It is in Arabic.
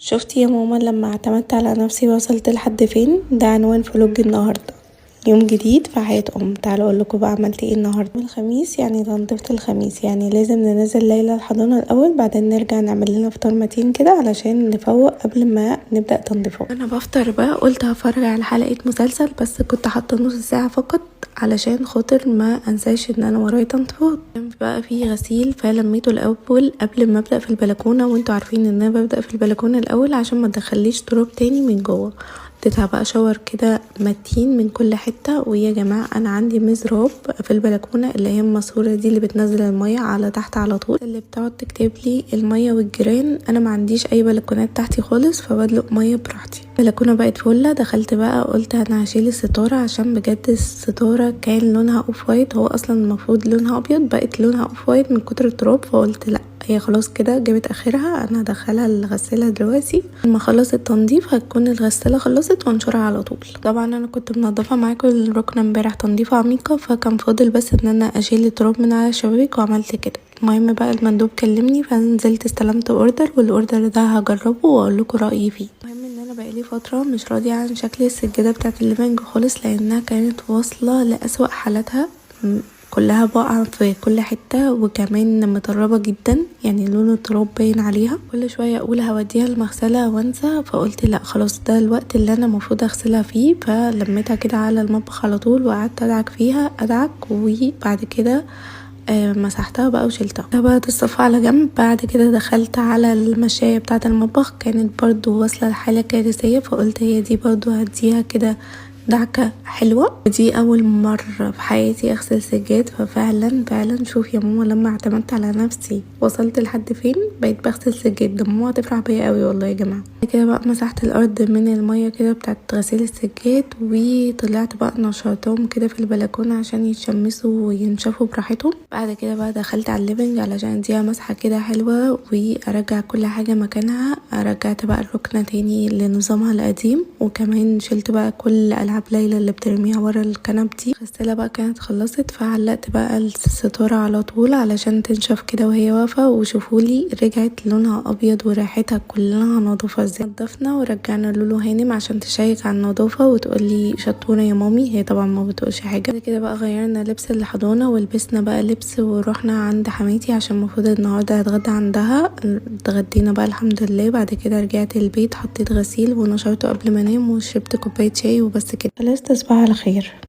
شفتي يا ماما لما اعتمدت على نفسي وصلت لحد فين؟ ده عنوان فلوج النهارده. يوم جديد في حياة تعالوا اقول لكم بقى عملت ايه النهارده. الخميس يعني تنظيفة الخميس، يعني لازم ننزل ليلى الحضانة الاول، بعدين نرجع نعمل لنا فطار متين كده علشان نفوق قبل ما نبدأ تنظيفه. انا بفطر بقى قلت هفرج على حلقة مسلسل، بس كنت حاطه نص ساعة فقط علشان خاطر ما انساش ان انا ورايا تنظيفات. كان بقى في غسيل فلميته الاول قبل ما ابدا في البلكونه، وانتوا عارفين ان انا ببدا في البلكونه الاول عشان ما تدخليش تراب تاني من جوه. اديتها بقى شاور كده متين من كل حته. ويا جماعه انا عندي مزراب في البلكونه اللي هي الماسوره دي اللي بتنزل الميه على تحت على طول، اللي بتقعد تكتب لي الميه والجيران. انا ما عنديش اي بلكونات تحتي خالص فبدلق ميه براحتي. البلكونه بقت فله، دخلت بقى قلت انا هشيل الستاره عشان بجد الستاره كان لونها اوف وايت، هو اصلا المفروض لونها ابيض، بقت لونها اوف وايت من كتر التراب. فقلت لا هي خلاص كده جابت اخرها، انا هدخلها الغساله دلوقتي. لما اخلص التنظيف هتكون الغساله خلصت وانشرها على طول. طبعا انا كنت منظفه معاكم الركن امبارح تنظيفه عميقه، فكان فاضل بس ان انا اشيل التراب من على الشبابيك وعملت كده. المهم بقى المندوب كلمني فنزلت استلمت اوردر، والاوردر ده هجربه واقول لكم رايي فيه. المهم ان انا بقالي فتره مش راضيه عن شكل السجاده بتاعه الليفنج خالص، لانها كانت واصله لاسوأ حالاتها، كلها بقع في كل حته، وكمان مطربه جدا، يعني لون التراب باين عليها. كل شويه اقول هوديها المغسله وانسى، فقلت لا خلاص ده الوقت اللي انا المفروض اغسلها فيه. فلميتها كده على المطبخ على طول وقعدت ادعك فيها وبعد كده مسحتها بقى وشلتها. ده بقى الصفحة على جنب. بعد كده دخلت على المشاية بتاعة المطبخ، كانت برضو واصلة لحالة كارثية، فقلت هي دي برضو هديها كده دعكة حلوة. دي اول مرة في حياتي اغسل سجاد، ففعلا شوف يا ماما لما اعتمدت على نفسي وصلت لحد فين. بقيت بغسل سجاد، ده ماما هتفرح بيا قوي والله يا جماعة. كده بقى مسحت الارض من المية كده بتاعت غسيل السجاد، وطلعت بقى نشرتهم كده في البلكونة عشان يتشمسوا وينشفوا براحتهم. بعد كده بقى دخلت على الليفنج علشان اديها مسحة كده حلوة وارجع كل حاجة مكانها. رجعت بقى الركنة تاني لنظامها القديم، وكمان شلت بقى كل العاب ليلى اللي بترميها ورا الكنب دي. الغسالة بقى كانت خلصت، فعلقت بقى الستارة على طول علشان تنشف كده وهي واقفة. وشوفولي رجعت لونها ابيض وريحتها كلها نظافة ازاي. نضفنا ورجعنا لولو هانم عشان تشيك على النظافة وتقولي شطورة يا مامي، هي طبعا ما بتقولش حاجة. كده بقى غيرنا لبس الحضانة ولبسنا بقى لبس ورحنا عند حماتي عشان المفروض النهارده هتغدى عندها. اتغدينا بقى الحمد لله. بعد كده رجعت البيت، حطيت غسيل ونشرته قبل ما انام وشربت كوباية شاي وبس كده. خلاص تصبحوا على خير.